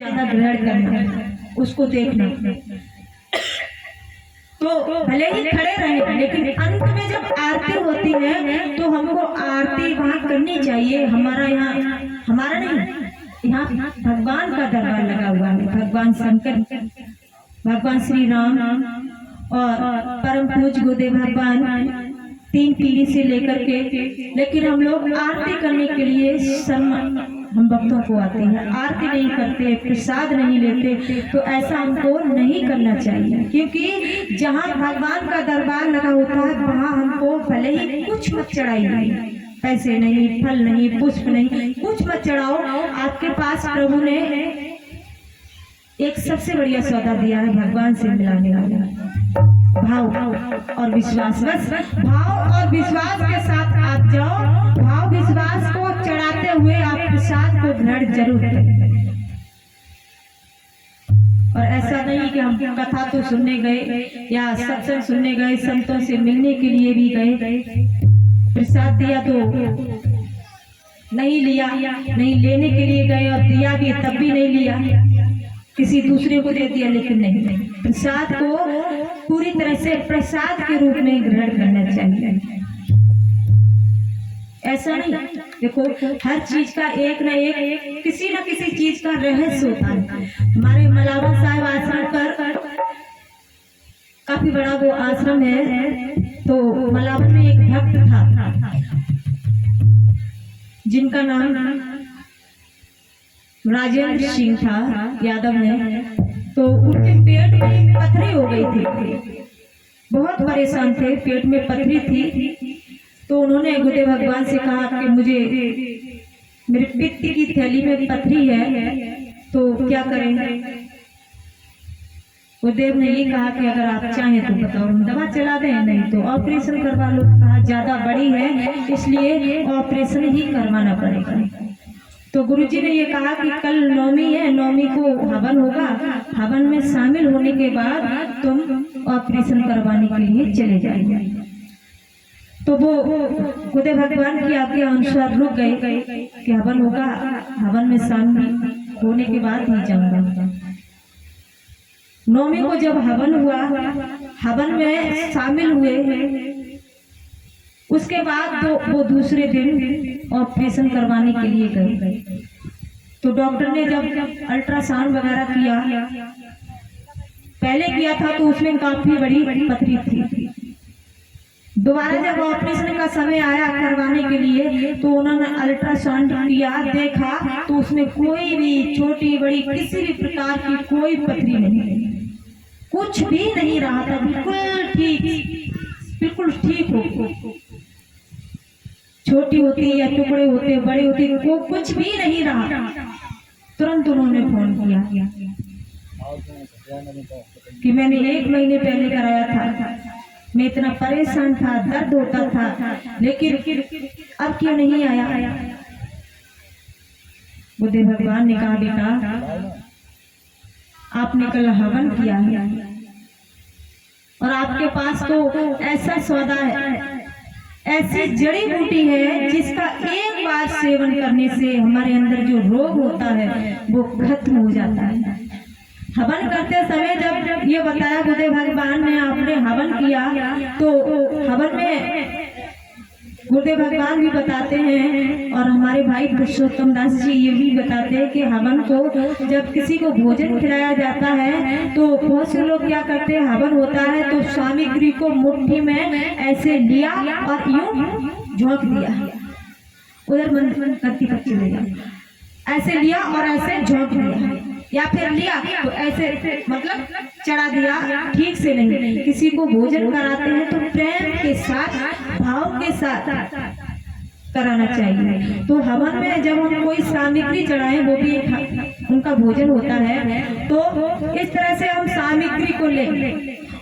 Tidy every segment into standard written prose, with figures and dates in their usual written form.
ज्यादा ग्रहण करना, उसको देखना। तो भले ही खड़े रहे, लेकिन अंत में जब आरती होती है तो हमको आरती वहाँ करनी चाहिए। हमारा यहाँ, हमारा नहीं, यहाँ भगवान का दरबार लगा हुआ है। भगवान शंकर, भगवान श्री राम और परम पूज्य गुरुदेव भगवान 3 पीढ़ी से लेकर के, लेकिन हम लोग आरती करने के लिए हम भक्तों को आते हैं, आरती नहीं करते, प्रसाद नहीं लेते। तो ऐसा हमको नहीं करना चाहिए, क्योंकि जहाँ भगवान का दरबार लगा होता है वहाँ हमको भले ही कुछ मत चढ़ाइए, पैसे नहीं, फल नहीं, पुष्प नहीं, कुछ मत चढ़ाओ। आपके पास प्रभु ने एक सबसे बढ़िया सौदा दिया है, भगवान से मिलाने वाला भाव और विश्वास। बस भाव और विश्वास के साथ आप जाओ। भाव विश्वास को चढ़ाते हुए आप प्रसाद को ग्रहण जरूर करें। और ऐसा नहीं कि हम कथा तो सुनने गए या सत्संग सुनने गए, संतों से मिलने के लिए भी गए, प्रसाद दिया तो नहीं लिया, नहीं लेने के लिए गए और दिया भी तब भी नहीं लिया, किसी दूसरे को दे दिया, लेकिन नहीं, प्रसाद को पूरी तरह से प्रसाद के रूप में ग्रहण करना चाहिए। ऐसा नहीं, देखो हर चीज का एक ना एक, किसी न किसी चीज का रहस्य होता है। हमारे मलावा साहब आश्रम पर काफी बड़ा वो आश्रम है, तो मलावा में एक भक्त था जिनका नाम राजेंद्र सिंह था, यादव है। तो उनके पेट में पथरी हो गई थी, बहुत परेशान थे, पेट में पथरी थी। तो उन्होंने गुरुदेव भगवान से कहा कि मुझे मेरे पित्त की थैली में पथरी है, तो क्या करें। गुरुदेव ने ये कहा कि अगर आप चाहें तो बताओ, हम दवा चला दें, नहीं तो ऑपरेशन करवा लो। कहा ज्यादा बड़ी है इसलिए ऑपरेशन ही करवाना पड़ेगा। तो गुरुजी ने ये कहा कि कल नौमी है, नौमी को हवन होगा, हवन में शामिल होने के बाद तुम ऑपरेशन करवाने के लिए चले जाएंगे। तो वो गुरुदेव भगवान की आज्ञा अनुसार रुक गए कि हवन होगा, हवन में शामिल होने के बाद ही जाऊंगा। नौमी को जब हवन हुआ, हवन में शामिल हुए, उसके बाद तो वो दूसरे दिन ऑपरेशन करवाने के लिए गए। तो डॉक्टर ने जब अल्ट्रासाउंड वगैरह किया, पहले किया था तो उसमें काफी बड़ी पथरी थी। दोबारा जब ऑपरेशन का समय आया करवाने के लिए, तो उन्होंने अल्ट्रासाउंड किया, देखा तो उसमें कोई भी छोटी बड़ी किसी भी प्रकार की कोई पथरी नहीं, कुछ भी नहीं रहा था, बिल्कुल ठीक हो। छोटी होती या टुकड़े होते, बड़े होते, वो कुछ भी नहीं रहा। तुरंत उन्होंने फोन किया कि मैंने 1 महीने पहले कराया था, मैं इतना परेशान था, दर्द होता था, लेकिन अब क्यों नहीं आया। बुद्धे भगवान ने कहा, बेटा आपने कल हवन किया है और आपके पास तो ऐसा सौदा है, ऐसी जड़ी बूटी है जिसका एक बार सेवन करने से हमारे अंदर जो रोग होता है वो खत्म हो जाता है। हवन करते समय जब ये बताया गुरुदेव भगवान ने, आपने हवन किया, तो हवन में गुरुदेव भगवान भी बताते हैं और हमारे भाई पुरुषोत्तम दास जी ये भी बताते हैं कि हवन को जब किसी को भोजन खिलाया जाता है तो बहुत से लोग क्या करते हैं, हवन होता है तो सामग्री को मुट्ठी में ऐसे लिया और यूं झोंक दिया, उधर मन करती चले गया, ऐसे लिया और ऐसे झोंक दिया, या फिर लिया तो ऐसे मतलब चढ़ा दिया, ठीक से नहीं। किसी को भोजन कराते हैं तो प्रेम के साथ, भाव के साथ कराना चाहिए। तो हवन में जब हम कोई सामग्री चढ़ाएं, वो भी उनका भोजन होता है, तो इस तरह से हम सामग्री को ले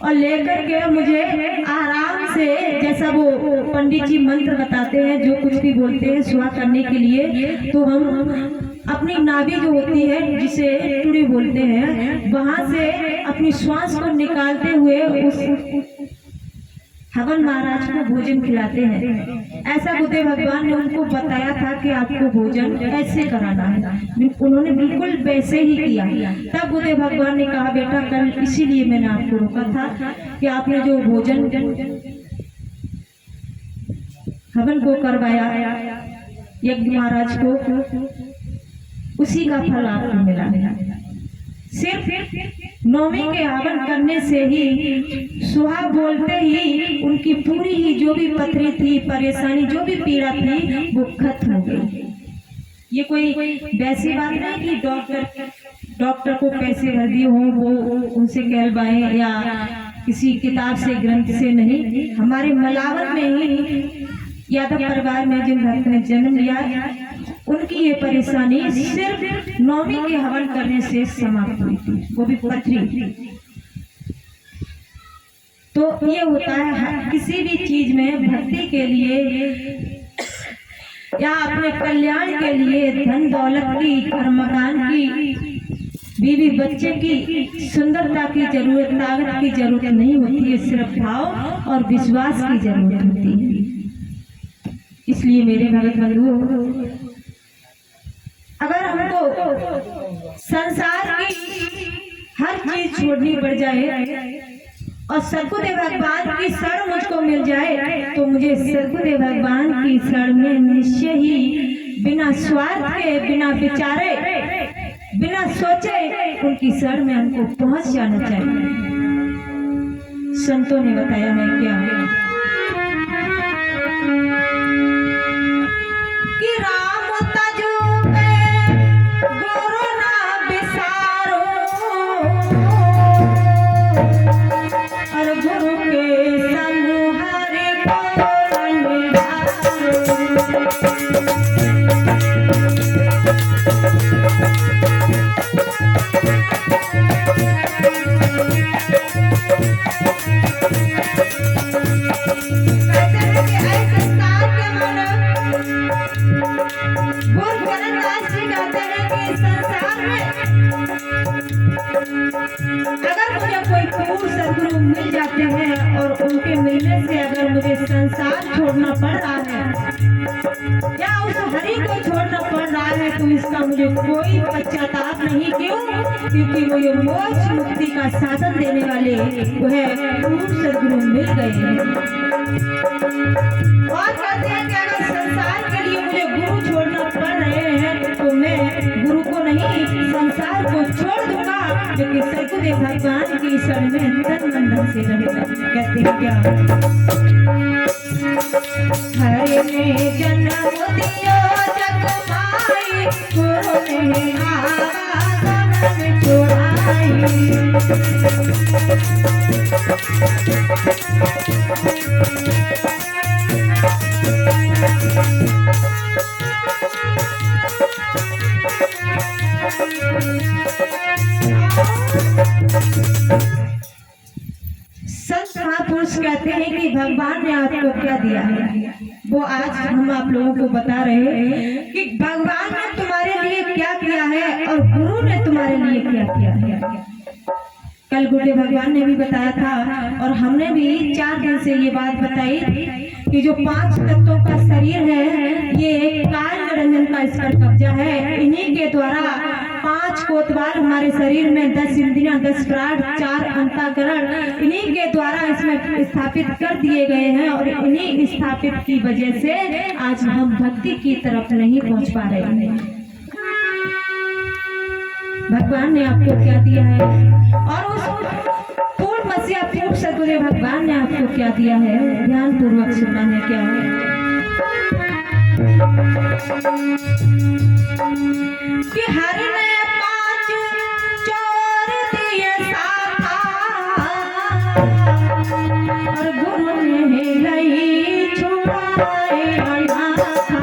और लेकर के मुझे आराम से, जैसा वो पंडित जी मंत्र बताते हैं, जो कुछ भी बोलते हैं सुहा करने के लिए, तो हम अपनी नाभि जो होती है, जिसे टुड़ी बोलते हैं, वहां से अपनी श्वास को निकालते हुए उस हवन महाराज को भोजन खिलाते हैं। ऐसा गुरुदेव भगवान ने उनको बताया था कि आपको भोजन ऐसे कराना है। उन्होंने बिल्कुल वैसे ही किया। तब गुरुदेव भगवान ने कहा, बेटा कल इसीलिए मैंने आपको रोका था कि आपने जो भोजन हवन को करवाया यज्ञ महाराज को, उसी का फल आपको मिला है। सिर्फ नौमी के हवन करने से ही, सुहा बोलते ही उनकी पूरी ही जो भी पथरी थी, परेशानी, जो भी पीड़ा थी, वो खत्म हो गई। ये कोई वैसी बात नहीं कि डॉक्टर को पैसे भर दिए हों, वो उनसे कहलवाएं, या किसी किताब से, ग्रंथ से नहीं। हमारे मलावर में ही यादव परिवार में जिन भक्त ने जन्म लिया, उनकी ये परेशानी सिर्फ नौमी के हवन करने से समाप्त हुई थी, वो भी पथरी। तो ये होता है किसी भी चीज में भक्ति के लिए या अपने कल्याण के लिए, धन दौलत की, घर मकान की, बीवी बच्चे की, सुंदरता की जरूरत, ताकत की जरूरत नहीं होती है, सिर्फ भाव और विश्वास की जरूरत होती है। इसलिए मेरे भगत बंधुओं, अगर हमको संसार की हर चीज छोड़नी पड़ जाए और सद्गुरुदेव भगवान की शरण मुझको मिल जाए, तो मुझे सद्गुरुदेव भगवान की शरण में निश्चय ही बिना स्वार्थ के, बिना विचारे, बिना सोचे उनकी शरण में हमको पहुंच जाना चाहिए। संतों ने बताया है क्या कि राम तजु पे गुरु ना बिसारो, और गुरु के संग हरि को निहारो। सद्गुरु मिल जाते हैं और उनके मिलने से अगर मुझे संसार छोड़ना पड़ रहा है या उस हरि को छोड़ना पड़ रहा है, तो इसका मुझे कोई पश्चाताप नहीं। क्यों? क्योंकि मुझे मोक्ष मुक्ति का साधन देने वाले वह सद्गुरु मिल गए हैं। और कहते हैं कि अगर संसार के लिए मुझे गुरु छोड़ना पड़ रहे हैं, तो मैं गुरु को नहीं, संसार को छोड़ दूंगा, लेकिन सद्गुरुदेव भगवान की शरण में तन मन धन से रहेगा। कहते हैं क्या? हरि ने जन्म दियो जग माई, गुरु ने आवागमन छुड़ाई। संत महापुरुष कहते हैं कि भगवान ने आपको क्या दिया है, वो आज हम आप लोगों को बता रहे हैं कि भगवान ने तुम्हारे लिए क्या किया है और गुरु ने तुम्हारे लिए क्या किया है। कल गुरुदेव भगवान ने भी बताया था और हमने भी 4 दिन से ये बात बताई कि जो 5 तत्वों का शरीर है, ये काल निरंजन का इस पर कब्जा है। इन्हीं के द्वारा 5 कोतवाल हमारे शरीर में, 10 इंद्रियां, 10 प्राण, 4 अंतःकरण, इन्हीं के द्वारा इसमें स्थापित कर दिए गए हैं। और इन्हीं स्थापित की वजह से आज हम भक्ति की तरफ नहीं पहुंच पा रहे हैं। भगवान ने आपको क्या दिया है और उस पूर्ण मसीहा पूर्ण सद्गुरुदेव भगवान ने आपको क्या दिया है, ध्यान पूर्वक सुनना है। क्या कि हरि ने 5 चोर दिए साथा और गुरु ने लई छुड़ाए अनाथा।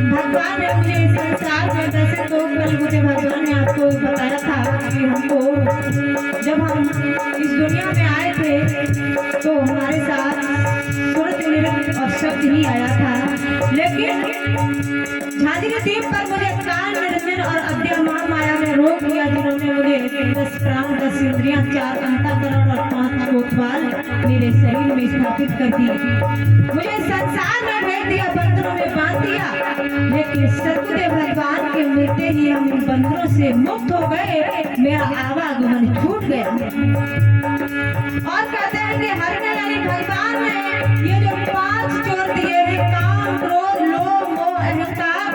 भगवान ने मुझे संसार में, वैसे तो कल मुझे भगवान ने आपको कि हमको जब हम इस दुनिया में आए थे तो हमारे साथ सूरत नृत्य और शब्द ही आया था, लेकिन झांसी के द्वीप पर मुझे काल निर्मित और अद्य महामाया ने रोक दिया, जिन्होंने मुझे 10 प्राण 10 इंद्रियां 4 अंतःकरण और 5 कोतवाल मेरे शरीर में स्थापित कर दी। मुझे संसार में भेज दिया, बंदरों में बांध दिया, लेकिन सतगुरुदेव भगवान के मिलते ही हम बंदरों से मुक्त हो गए, मेरा आवागमन छूट गया। और कहते हैं कि हरने यानी भगवान ने ये जो 5 चोर दिए हैं, काम क्रोध लोभ मोह अहंकार,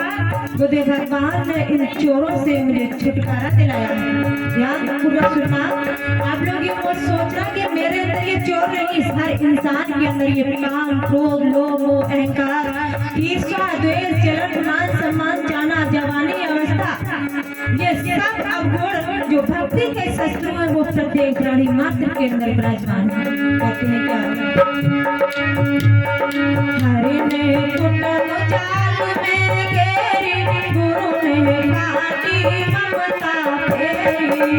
गुरुदेव भगवान ने इन चोरों से मुझे छुटकारा दिलाया है। ध्यान पूर्वक सुनना, आप लोग ये मत सोचना कि मेरे अंदर ये चोर नहीं, हर इंसान के अंदर ये काम क्रोध लोभ मोह अहंकार ईर्ष्या द्वेष जलन मान सम्मान जाना जवानी अवस्था, ये सब अवगुण जो भक्ति के शस्त्रों में वो प्रत्येक प्राणी मात्र के अंदर विराजमान है। कहते हैं क्या, हरि ने कुंडल जाल में घेरी, गुरु ने काटी ममता फेरी।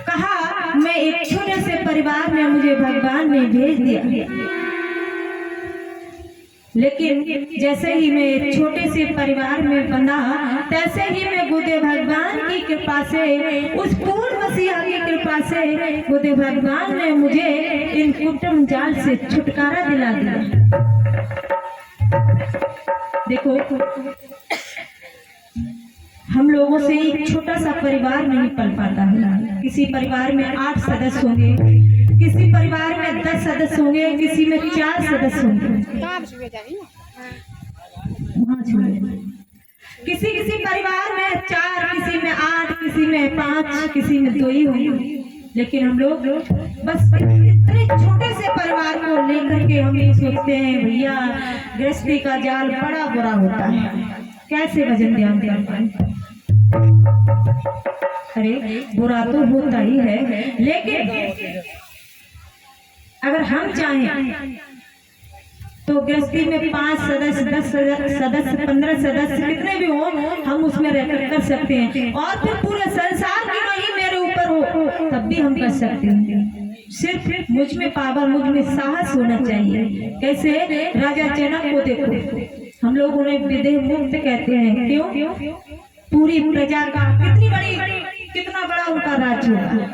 कहा मैं एक छोटे से परिवार में मुझे भगवान ने भेज दिया, लेकिन जैसे ही मैं एक छोटे से परिवार में बंधा, तैसे ही मैं गुरुदेव भगवान की कृपा से, उस पूर्ण मसीहा की कृपा से गुरुदेव भगवान ने मुझे इन कुटुंब जाल से छुटकारा दिला दिया। देखो, हम लोगों से एक छोटा सा परिवार नहीं पल पाता है। किसी परिवार में 8 सदस्य होंगे, किसी परिवार में 10 सदस्य होंगे, किसी में 4 सदस्य होंगे, किसी परिवार में 4, किसी में 8, किसी में 5, किसी में 2 ही होंगे। लेकिन हम लोग बस इतने छोटे से परिवार को लेकर के हम ये सोचते हैं, भैया गृहस्थी का जाल बड़ा बुरा होता है, कैसे भजन ध्यान दें। अरे बुरा तो होता ही है, लेकिन अगर हम चाहें तो गृहस्थी में 5 सदस्य 10 सदस्य 15 सदस्य कितने भी हो, हम उसमें रहकर कर सकते हैं। और फिर पूरे संसार की नहीं मेरे ऊपर हो तब भी हम कर सकते हैं। सिर्फ मुझ में पावर, मुझ में साहस होना चाहिए। कैसे? राजा जनक को देखो, हम लोग उन्हें विदेह मुक्त कहते हैं। क्यों? पूरी प्रजा का कितना बड़ा उनका राज्य होगा।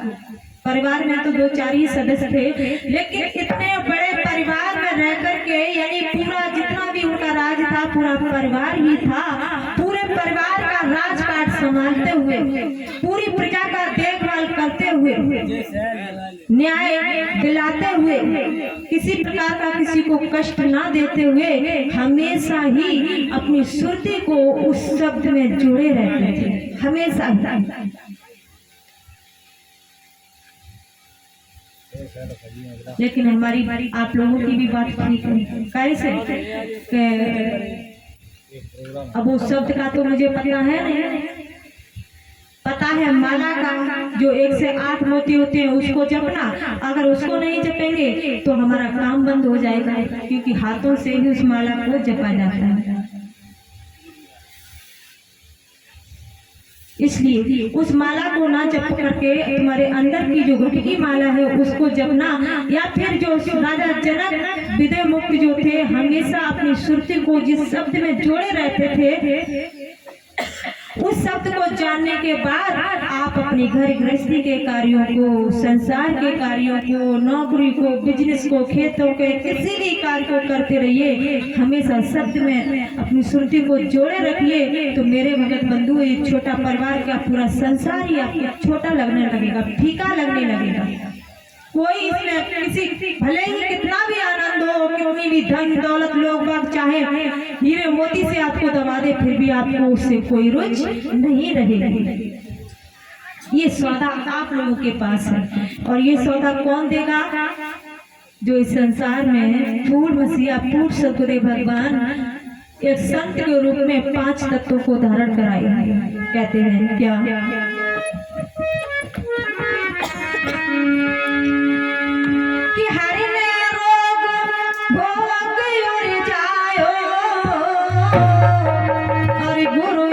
परिवार में तो 2-4 ही सदस्य थे, लेकिन इतने बड़े परिवार में रह करके, यानी पूरा जितना भी उनका राज था पूरा परिवार ही था। पूरे परिवार का राजकाज संभालते हुए, पूरी प्रजा का देखभाल करते हुए, न्याय दिलाते हुए, किसी प्रकार का किसी को कष्ट ना देते हुए, हमेशा ही अपनी सुरती को उस शब्द में जुड़े रहते थे, हमेशा। लेकिन हमारी आप लोगों की भी बात ठीक है। कैसे? अब उस शब्द का तो मुझे पता है नहीं, पता है माला का जो 1 से 8 मोती होते हैं उसको जपना। अगर उसको नहीं जपेंगे तो हमारा काम बंद हो जाएगा, क्योंकि हाथों से ही उस माला को जपा जाता है। इसलिए उस माला को ना जप करके तुम्हारे अंदर की जो घुट की माला है उसको जपना। या फिर जो राजा जनक विदेह मुक्त जो थे, हमेशा अपनी सुरती को जिस शब्द में जोड़े रहते थे, उस शब्द को जानने के बाद आप अपनी घर गृहस्थी के कार्यों को, संसार के कार्यों को, नौकरी को, बिजनेस को, खेतों के किसी भी कार्य को करते रहिए। हमेशा शब्द में अपनी सुरती को जोड़े रखिए, तो मेरे भगत बंधु, ये छोटा परिवार का पूरा संसार ही आपको छोटा लगने लगेगा, फीका लगने लगेगा। कोई इसमें किसी भले ही कितना भी आनंद हो, कितनी भी धन दौलत लोग बाग चाहे हीरे मोती से आपको दबा दे, फिर भी आपको उससे कोई रुचि नहीं रहेगी। ये सौदा आप लोगों के पास है, और ये सौदा कौन देगा? जो इस संसार में पूर्ण मसीहा, पूर्ण सतगुरुदेव भगवान एक संत के रूप में 5 तत्वों को धारण कराए। कहते हैं क्या?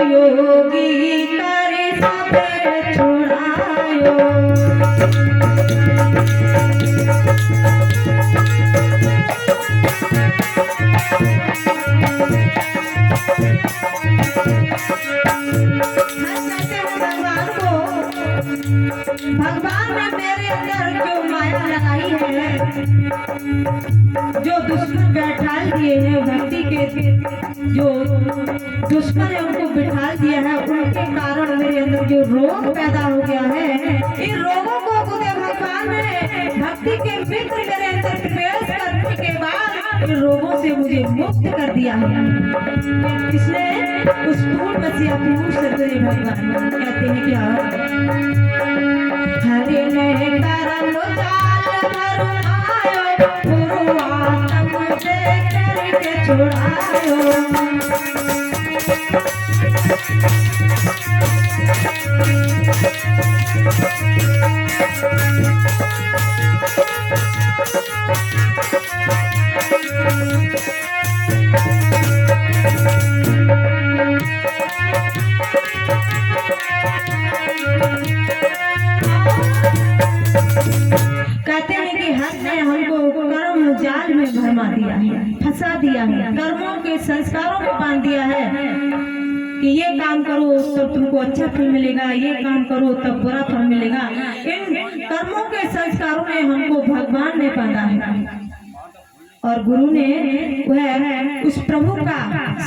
योगी करे सब छुड़ायो। भगवान ने मेरे अंदर जो माया लगाई है, जो दुश्मन बैठा दिए हैं, भक्ति के जो दुश्मन है उनको बिठा दिया है, उनके कारण मेरे अंदर जो रोग पैदा हो गया है, इन रोगों को खुदे भगवान ने भक्ति के मित्र मेरे अंदर प्रवेश करने के बाद इन रोगों से मुझे मुक्त कर दिया है। इसने उस पूर्ण मसीहा पूर्ण सदगुरु भगवान कहते हैं क्या हरे ने करम जाल भरमायो, गुरु आत्म से करके छुड़ायो। कहते हैं कि हर ने हमको कर्म जाल में भरमा दिया है, फंसा दिया है, कर्मों के संस्कारों में बांध दिया है कि ये काम करो तो तुमको अच्छा फल मिलेगा, ये काम करो तब बुरा फल मिलेगा। इन कर्मों के संस्कारों में हमको भगवान ने बांधा है और गुरु ने वह उस प्रभु का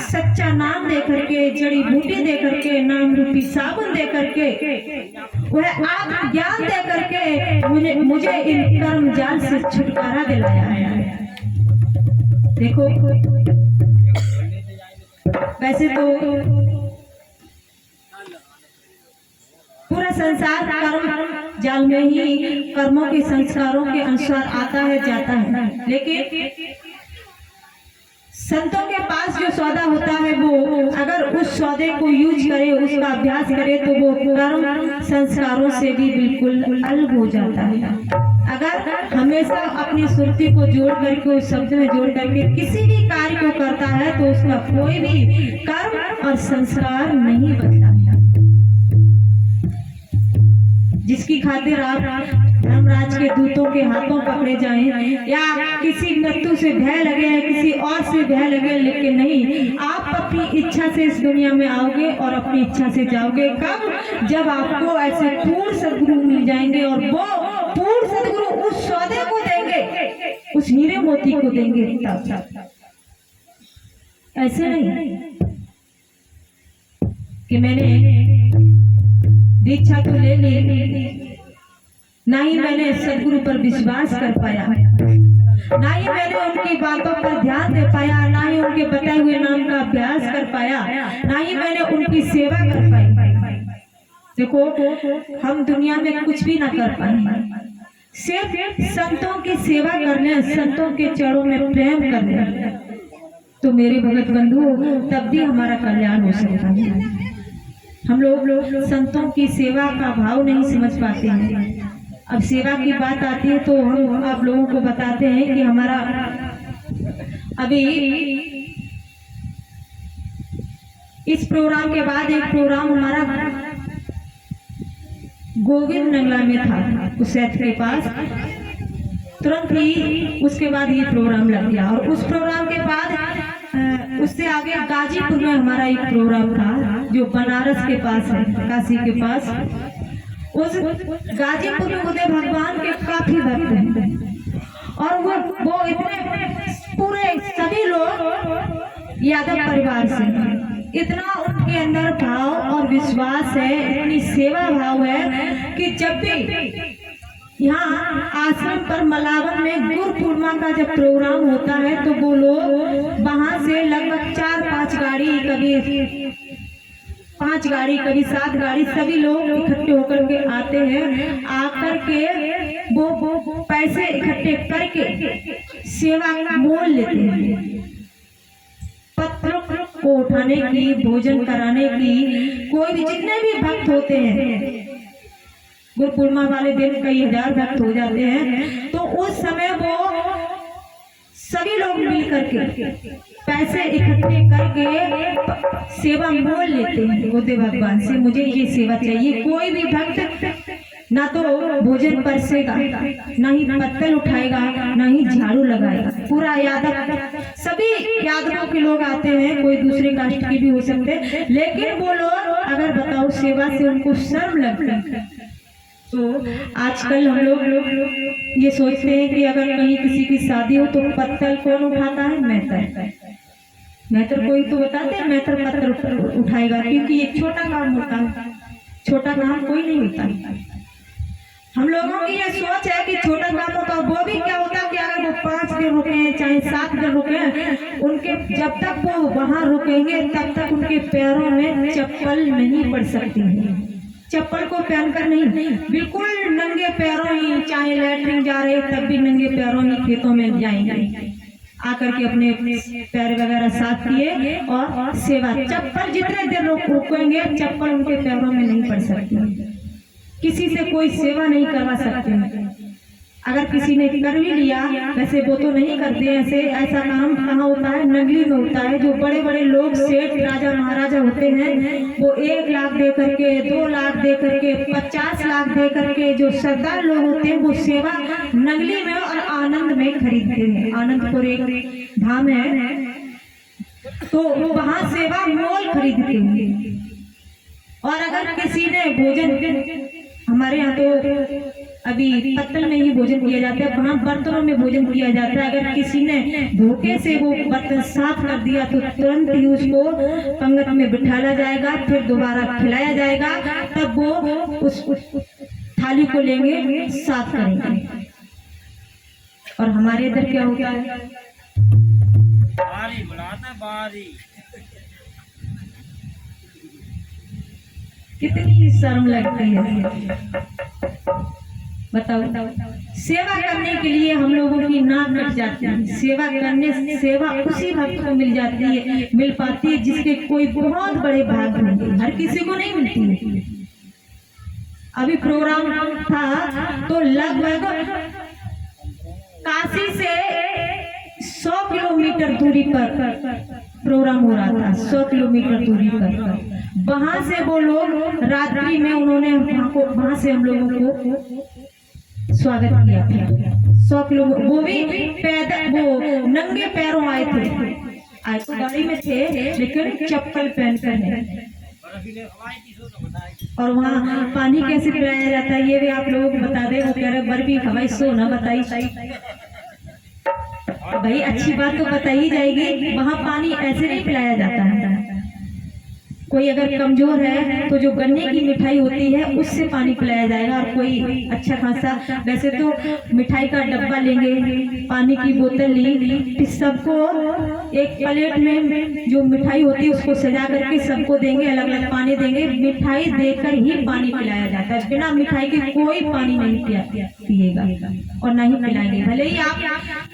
सच्चा नाम दे करके, जड़ी बूटी दे करके, नाम रूपी साबुन दे करके, वह आत्म ज्ञान दे करके मुझे इन कर्म जाल से छुटकारा दिलाया है। देखो वैसे तो पूरा संसार कर्म जाल में ही कर्मों के संस्कारों के अनुसार आता है जाता है, लेकिन संतों के पास जो सौदा होता है वो अगर उस सौदे को यूज करे, उसका अभ्यास करे तो वो कर्म संस्कारों से भी बिल्कुल अलग हो जाता है। अगर हमेशा अपनी सुरती को जोड़ करके, उस शब्द में जोड़ करके किसी भी कार्य को करता है तो उसका कोई भी कर्म और संस्कार नहीं बनता है। जिसकी खातिर आप धर्मराज के दूतों के हाथों पकड़े जाएं या किसी मृत्यु से भय लगे है, किसी और से भय लगे, लेकिन नहीं, आप अपनी इच्छा से इस दुनिया में आओगे और अपनी इच्छा से जाओगे। कब? जब आपको ऐसे पूर्ण सदगुरु मिल जाएंगे और वो पूर्ण सदगुरु उस सौदे को देंगे, उस हीरे मोती को देंगे। तब ऐसे नहीं कि मैंने दीक्षा तो ले ली, ना ही मैंने सदगुरु पर विश्वास कर पाया, ना ही मैंने उनकी बातों पर ध्यान दे पाया, ना ही उनके बताए हुए नाम का अभ्यास कर पाया, ना ही मैंने उनकी सेवा कर पाई। देखो हम दुनिया में कुछ भी ना कर पाए, सिर्फ संतों की सेवा करने, संतों के चरणों में प्रेम करने, तो मेरे भगत बंधु तब भी हमारा कल्याण हो सकता है। हम लोग संतों की सेवा का भाव नहीं समझ पाते हैं। अब सेवा की बात आती है तो हम आप लोगों को बताते हैं कि हमारा अभी इस प्रोग्राम के बाद एक प्रोग्राम हमारा गोविंद नंगला में था, उस सेठ के पास, तुरंत ही उसके बाद ये प्रोग्राम लग गया। और उस प्रोग्राम के बाद उससे आगे गाजीपुर में हमारा एक प्रोग्राम था जो बनारस के पास है, काशी के पास। उस गाजीपुर में उदय भगवान के काफी भक्त हैं और वो इतने पूरे सभी लोग यादव परिवार से, इतना उनके अंदर भाव और विश्वास है, इतनी सेवा भाव है कि जब भी यहाँ आश्रम पर मलावन में गुरु पूर्णिमा का जब प्रोग्राम होता है तो वो लोग वहां से लगभग 4-5 गाड़ी, कभी 5 गाड़ी, कभी 7 गाड़ी, सभी लोग इकट्ठे होकर के आते हैं। आकर के वो पैसे इकट्ठे करके सेवा मोल लेते हैं, पत्रों को उठाने की, भोजन कराने की। कोई भी जितने भी भक्त होते हैं, गुरु पूर्णिमा वाले दिन कई हजार भक्त हो जाते हैं, तो उस समय वो सभी लोग मिल करके पैसे इकट्ठे करके सेवा मोल लेते हैं। बोलते भगवान से मुझे ये सेवा चाहिए। कोई भी भक्त ना तो भोजन परसेगा, ना ही पत्तल उठाएगा, ना ही झाड़ू लगाएगा। पूरा यादव, सभी यादवों के लोग आते हैं, कोई दूसरे कास्ट के भी हो सकते हैं, लेकिन वो लोग अगर बताओ सेवा से उनको शर्म लगता है। तो आजकल हम लोग ये सोचते हैं कि अगर कहीं किसी की शादी हो तो पत्तल कौन उठाता है? मैतर कोई तो बताते हैं मैतर पत्थर उठाएगा, क्योंकि ये छोटा काम होता है, छोटा काम कोई नहीं होता। हम लोगों की ये सोच है कि छोटा काम होता है। वो भी क्या होता है कि अगर वो 5 दिन रुके हैं चाहे 7 दिन रुके हैं, उनके जब तक वो वहां रुकेंगे तब तक उनके पैरों में चप्पल नहीं पड़ सकती है। चप्पल को पहनकर नहीं, बिल्कुल नंगे पैरों ही, चाहे लैट्रिन जा रहे तब भी नंगे पैरों ही खेतों में जाएंगे, आकर के अपने पैर वगैरह साफ किए और सेवा। चप्पल जितने देर रुकेंगे चप्पल उनके पैरों में नहीं पड़ सकती। किसी से कोई सेवा नहीं करवा सकते। अगर किसी ने कर भी लिया, वैसे वो तो नहीं करते ऐसे। ऐसा काम कहाँ होता है? नगली में होता है। जो बड़े बड़े लोग, सेठ, राजा, महाराजा होते हैं, वो 1 लाख दे करके, 2 लाख दे करके, 50 लाख दे करके, जो सरदार लोग होते हैं वो सेवा नगली में और आनंद में खरीदते हैं। आनंदपुर एक धाम है, तो वो वहाँ सेवा मोल खरीदते हैं। और अगर किसी ने भोजन, हमारे यहाँ तो अभी पत्तल में ही भोजन किया जाता है, वहाँ बर्तनों में भोजन किया जाता है। अगर किसी ने धोखे से वो बर्तन साफ कर दिया तो तुरंत ही उसको पंगत में बिठाया जाएगा, फिर दोबारा खिलाया जाएगा, तब वो उस थाली को लेंगे, साफ करेंगे। और हमारे इधर क्या होता है? बारी बुलाता है, बारी। कितनी शर्म लगती है, बताओ। सेवा करने के लिए हम लोगों की नाक कट जाती है। सेवा करने से सेवा उसी भक्त को मिल जाती है, मिल पाती है जिसके कोई बहुत बड़े भाग होंगे, हर किसी को नहीं मिलती है। अभी प्रोग्राम था तो लगभग काशी से 100 किलोमीटर दूरी पर प्रोग्राम हो रहा था। 100 किलोमीटर दूरी पर वहां से वो लोग रात्रि में उन्होंने वहां से हम लोगों को स्वागत किया था। 100 किलोमीटर, वो भी पैदल, वो नंगे पैरों आए थे। आज तो गाड़ी में थे लेकिन चप्पल पहनकर है। और वहाँ पानी कैसे पिलाया जाता है ये भी आप लोगों को बता दें। वो कह रहे बर्फी खवाई सो ना बताई भाई, अच्छी बात तो बताई जाएगी। वहाँ पानी ऐसे नहीं पिलाया जाता है। कोई अगर कमजोर है तो जो गन्ने की मिठाई होती है उससे पानी पिलाया जाएगा। और कोई अच्छा खासा, वैसे तो मिठाई का डब्बा लेंगे, पानी की बोतल ली, फिर सबको एक प्लेट में जो मिठाई होती है उसको सजा करके सबको देंगे, अलग अलग पानी देंगे। मिठाई देकर ही पानी पिलाया जाता है, बिना मिठाई के कोई पानी नहीं पिएगा और ना ही पिलाएंगे। भले ही आप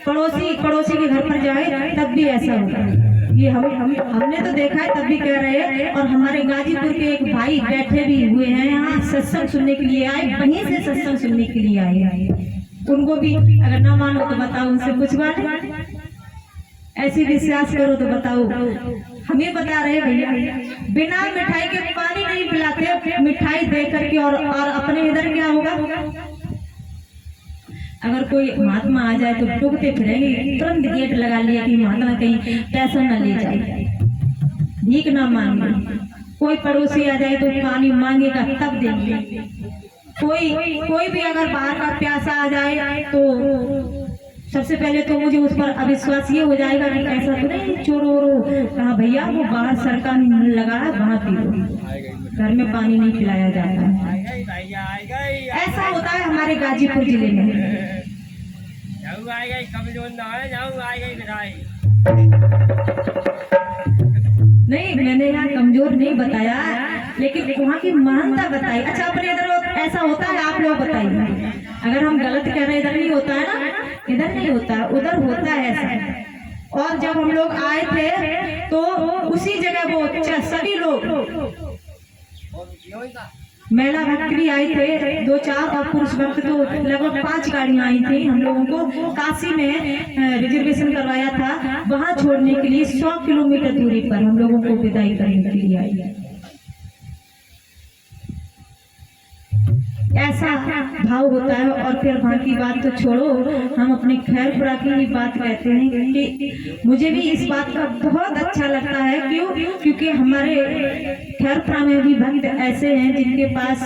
पड़ोसी के घर पर जाए तब भी ऐसा होगा। ये हमने तो देखा है, तब भी कह रहे हैं। और हमारे गाजीपुर के एक भाई बैठे भी हुए हैं यहाँ, सत्संग सुनने के लिए आए, वहीं से सत्संग सुनने के लिए आए। उनको भी अगर ना मानो तो बताओ, उनसे कुछ बात ऐसी विश्वास करो तो बताओ। हमें बता रहे भैया बिना मिठाई के पानी नहीं पिलाते, मिठाई दे करके। और अपने इधर क्या होगा, अगर कोई महात्मा आ जाए तो टूकते फिरेंगे, तुरंत गेट लगा लिया कि महात्मा कहीं पैसा न ले जाए, भीख ना मांगे। कोई पड़ोसी आ जाए तो पानी मांगेगा तब देंगे। कोई भी अगर बाहर का प्यासा आ जाए तो सबसे पहले तो मुझे उस पर अविश्वास ये हो जाएगा कि ऐसा तो नहीं चोरो कहा भैया वो बाहर सरकार ने लगा है वहां पी लो, घर में पानी नहीं पिलाया जाता है। ऐसा होता है हमारे गाजीपुर जिले में। नहीं, मैंने यहाँ कमजोर नहीं बताया, लेकिन वहाँ की महानता बताई। अच्छा, अपने इधर ऐसा होता है, आप लोग बताइए। अगर हम गलत कह रहे हैं, इधर नहीं होता है ना, इधर नहीं होता है, उधर होता है ऐसा। और जब हम लोग आए थे तो उसी जगह वो सभी लोग महिला भक्त भी आए थे 2-4 और पुरुष भक्त तो लगभग 5 गाड़ियां आई थी। हम लोगों को काशी में रिजर्वेशन करवाया था, वहां छोड़ने के लिए 100 किलोमीटर दूरी पर हम लोगों को विदाई करने के लिए आई। ऐसा भाव होता है। और फिर वहाँ की बात तो छोड़ो, हम अपने खैरपुरा की ही बात कहते हैं कि मुझे भी इस बात का बहुत अच्छा लगता है। क्यों? क्योंकि हमारे खैरपुरा में भी भक्त ऐसे हैं जिनके पास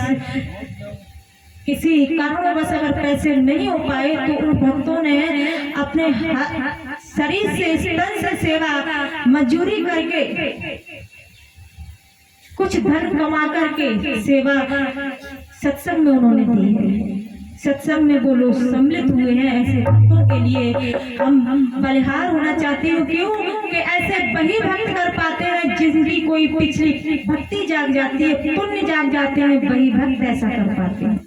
किसी कारणवश अगर पैसे नहीं हो पाए तो उन भक्तों ने अपने शरीर से तन से सेवा मजदूरी करके कुछ धन कमा करके सेवा सत्संग में उन्होंने दी है। सत्संग में वो लोग सम्मिलित हुए हैं। ऐसे भक्तों के लिए हम बलिहार होना चाहते हैं। क्यों? कि ऐसे वही भक्त कर पाते हैं जिनकी कोई पिछली भक्ति जाग जाती है, पुण्य जाग जाते हैं, वही भक्त ऐसा कर पाते हैं।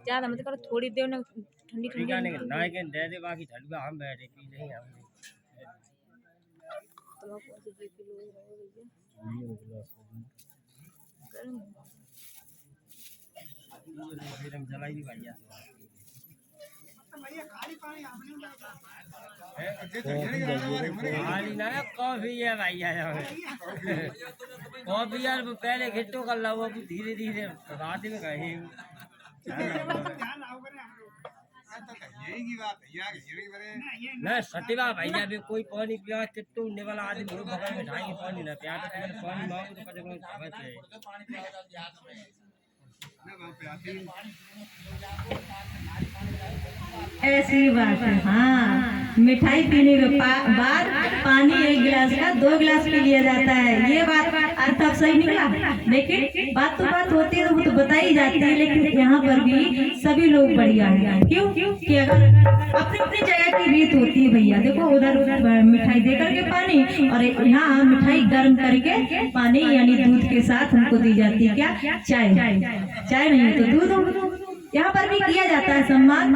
ज्यादा मत करो, थोड़ी देर ना ठंडी ठंडी ना के दे दे, बाकी ठंडा हम बैठे पी नहीं हम जलाई भैया कॉफी है भैया कॉफी यार पहले घिट्टो कर लो, अब धीरे धीरे रात में कहे ना सतीवा भैया भी कोई पानी पिया चिट्टू वाला आदमी बगल में ढाई पानी ना पिया तो पानी मांगो तो ऐसी बात है। हाँ, मिठाई पीने के बाद पानी 1 गिलास का 2 गिलास पी लिया जाता है। ये बात अर्थ अब सही निकला, लेकिन बात तो बात होती है, वो तो बताई जाती है। लेकिन यहाँ पर भी सभी लोग बढ़िया हैं। क्यों? कि अगर अपनी अपनी जगह की रीत होती है भैया। देखो उधर मिठाई दे करके पानी, और यहाँ मिठाई गर्म करके पानी यानी दूध के साथ हमको दी जाती है। क्या? चाय नहीं है तो दूध। यहाँ पर भी किया जाता है सम्मान।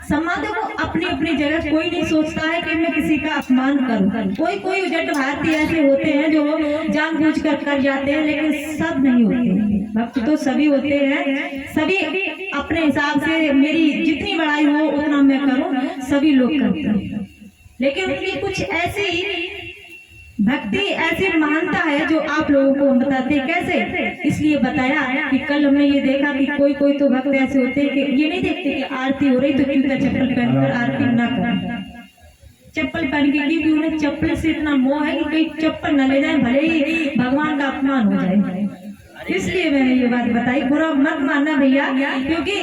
सम्मान देखो अपनी अपनी जगह, कोई नहीं सोचता है कि मैं किसी का अपमान करूं। कोई उजट भारतीय ऐसे होते हैं जो जानबूझकर कर जाते हैं, लेकिन सब नहीं होते। भक्त तो सभी होते हैं, सभी अपने हिसाब से मेरी जितनी बड़ाई हो उतना मैं करूं, सभी लोग करते हैं। लेकिन उनकी कुछ ऐसी भक्ति ऐसी महानता है जो आप लोगों को हम बताते हैं। कैसे? इसलिए बताया कि कल हमने ये देखा कि कोई तो भक्त ऐसे होते हैं कि ये नहीं देखते कि आरती हो रही तो जूता चप्पल पहनकर आरती ना करें। चप्पल पहन के, क्योंकि उन्हें चप्पल से इतना मोह है कि कोई चप्पल न ले जाए, भले ही भगवान का अपमान हो जाए। इसलिए मैंने ये बात बताई। बुरा मत मानना भैया, क्योंकि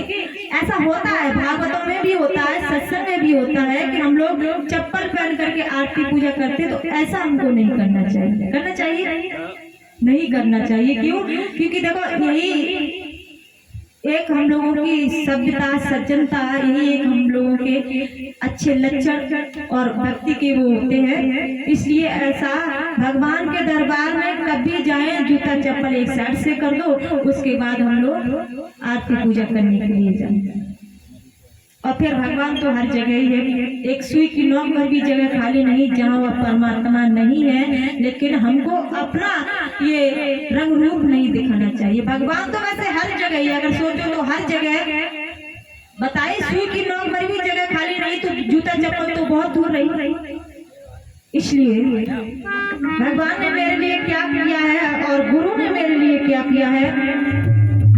ऐसा होता है, भागवतों में भी होता है, सत्संग में भी होता है कि हम लोग चप्पल पहन करके आरती पूजा करते हैं। तो ऐसा हमको नहीं करना चाहिए। करना चाहिए? नहीं करना चाहिए। क्यों? क्योंकि देखो यही एक हम लोगों की सभ्यता, सज्जनता, यही एक हम लोगों के अच्छे लक्षण और भक्ति के वो होते हैं। इसलिए ऐसा भगवान के दरबार में कभी जाएं जूता चप्पल एक साइड से कर दो, उसके बाद हम लोग आरती पूजा करने के लिए जाएं। और फिर भगवान तो हर जगह ही है। एक सुई की नोक पर भी जगह खाली नहीं जहाँ वह परमात्मा नहीं है। लेकिन हमको अपना ये रंग रूप नहीं दिखाना चाहिए। भगवान तो वैसे हर जगह ही, अगर सोचो तो हर जगह बताइए। सुई की नोक पर भी जगह खाली नहीं तो जूता चप्पल तो बहुत दूर रही। इसलिए भगवान ने मेरे लिए क्या किया है और गुरु ने मेरे लिए क्या किया है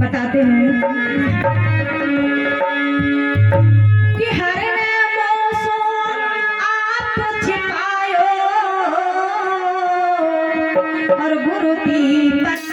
बताते हैं कि हर आप छिपायो और गुरु दीपक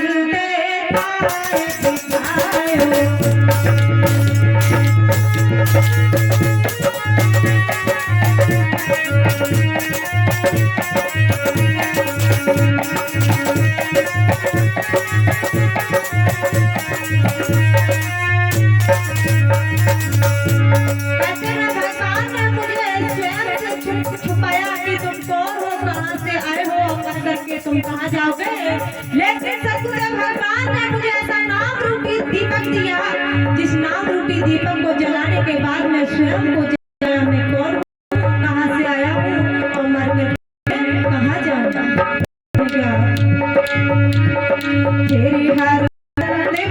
तुम कहाँ जाओगे, लेकिन सतगुरु भगवान ने मुझे ऐसा स्वयं को जाना मैं कौन हूँ, कहाँ से आया हूँ और मर कर कहाँ जाऊंगा। क्या तेरी हर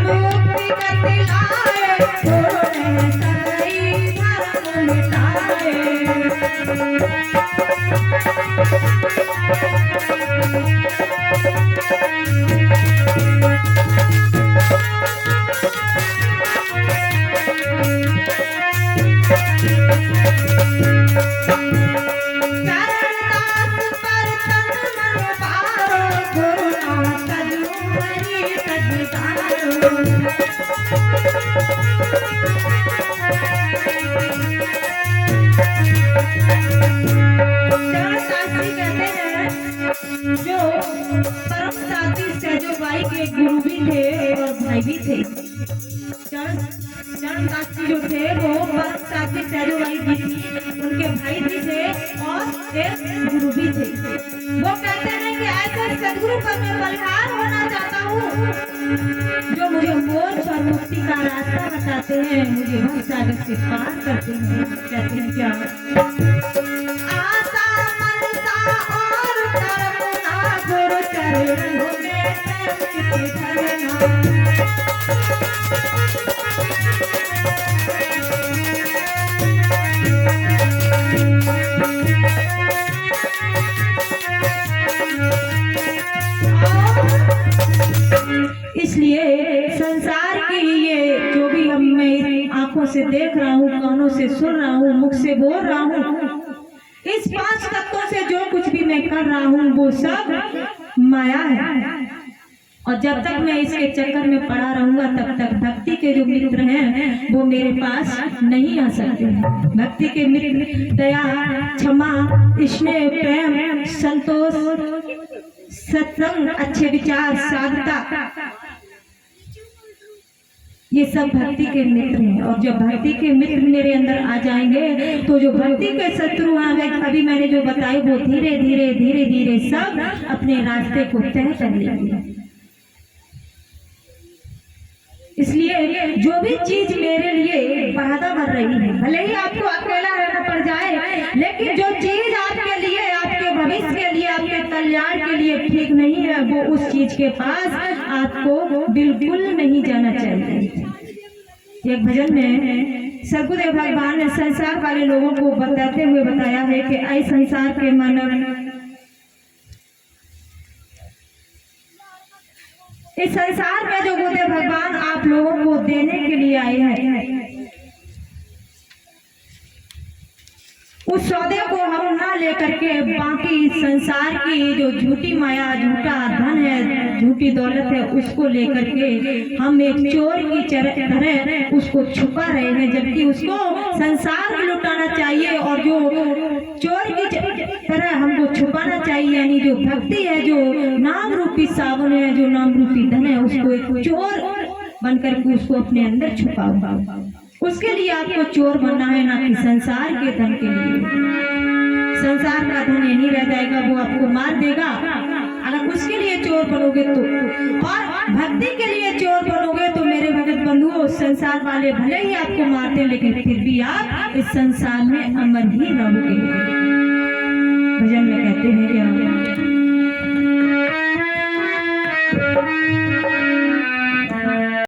मुक्ति का दिलाए, छोड़े साई धर्म मिटाए। जो परम साथी सहजोबाई के गुरु भी थे और भाई भी थे। चरणदास जी जो थे वो परम साथी सहजोबाई जी थी, उनके भाई भी थे और एक गुरु भी थे। वो कहते हैं कि ऐसे सदगुरु पर मैं बलिहार होना चाहता हूँ जो मुझे मोक्ष और मुक्ति का रास्ता बताते हैं, मुझे भव सागर से पार करते हैं। कहते हैं क्या आशा मनसा और करुणा गुरु चरणों में प्रेम धरना। इसलिए संसार की ये जो भी हम मैं आंखों से देख रहा हूँ, कानों से सुन रहा हूँ, मुख से बोल रहा हूँ, इस 5 तत्वों से जो कुछ भी मैं कर रहा हूँ वो सब माया है। और जब तक मैं इसके चक्कर में पड़ा रहूंगा तब तक भक्ति के जो मित्र हैं वो मेरे पास नहीं आ सकते। भक्ति के मित्र दया, क्षमा, स्नेह, प्रेम, संतोष, सत्संग, अच्छे विचार, साधता, ये सब भक्ति के मित्र हैं। और जब भक्ति के मित्र मेरे अंदर आ जाएंगे तो जो भक्ति के शत्रु हैं अभी मैंने जो बताए वो धीरे धीरे धीरे धीरे सब अपने रास्ते को तय कर लेंगे। इसलिए जो भी चीज मेरे लिए बाधा बन रही है, भले ही आपको अकेला रहना पड़ जाए, लेकिन जो चीज आपके लिए, आपके भविष्य के लिए, आपके कल्याण के लिए ठीक नहीं है वो उस चीज के पास आपको बिल्कुल नहीं जाना चाहिए। एक भजन में सदगुरुदेव भगवान ने संसार वाले लोगों को बताते हुए बताया है कि ऐ संसार के मानव, इस संसार में जो गुरुदेव भगवान आप लोगों को देने के लिए आए हैं, उस सौदे को हम ना लेकर के बाकी संसार की जो झूठी माया, झूठा धन है, झूठी दौलत है, उसको लेकर के हम एक चोर की तरह उसको छुपा रहे हैं, जबकि उसको संसार में लुटाना चाहिए और जो चोर की तरह हमको छुपाना चाहिए। यानी जो भक्ति है, जो नाम रूपी सावन है, जो नाम रूपी धन है, उसको एक चोर बनकर के उसको अपने अंदर छुपाओ। उसके लिए आपको चोर बनना है, ना कि संसार के धन के लिए। संसार का धन यही रह जाएगा, वो आपको मार देगा अगर उसके लिए चोर बनोगे तो। और भक्ति के लिए चोर बनोगे तो मेरे भगत बंधुओं, संसार वाले भले ही आपको मारते लेकिन फिर भी आप इस संसार में अमर ही रहोगे। भजन में कहते हैं क्या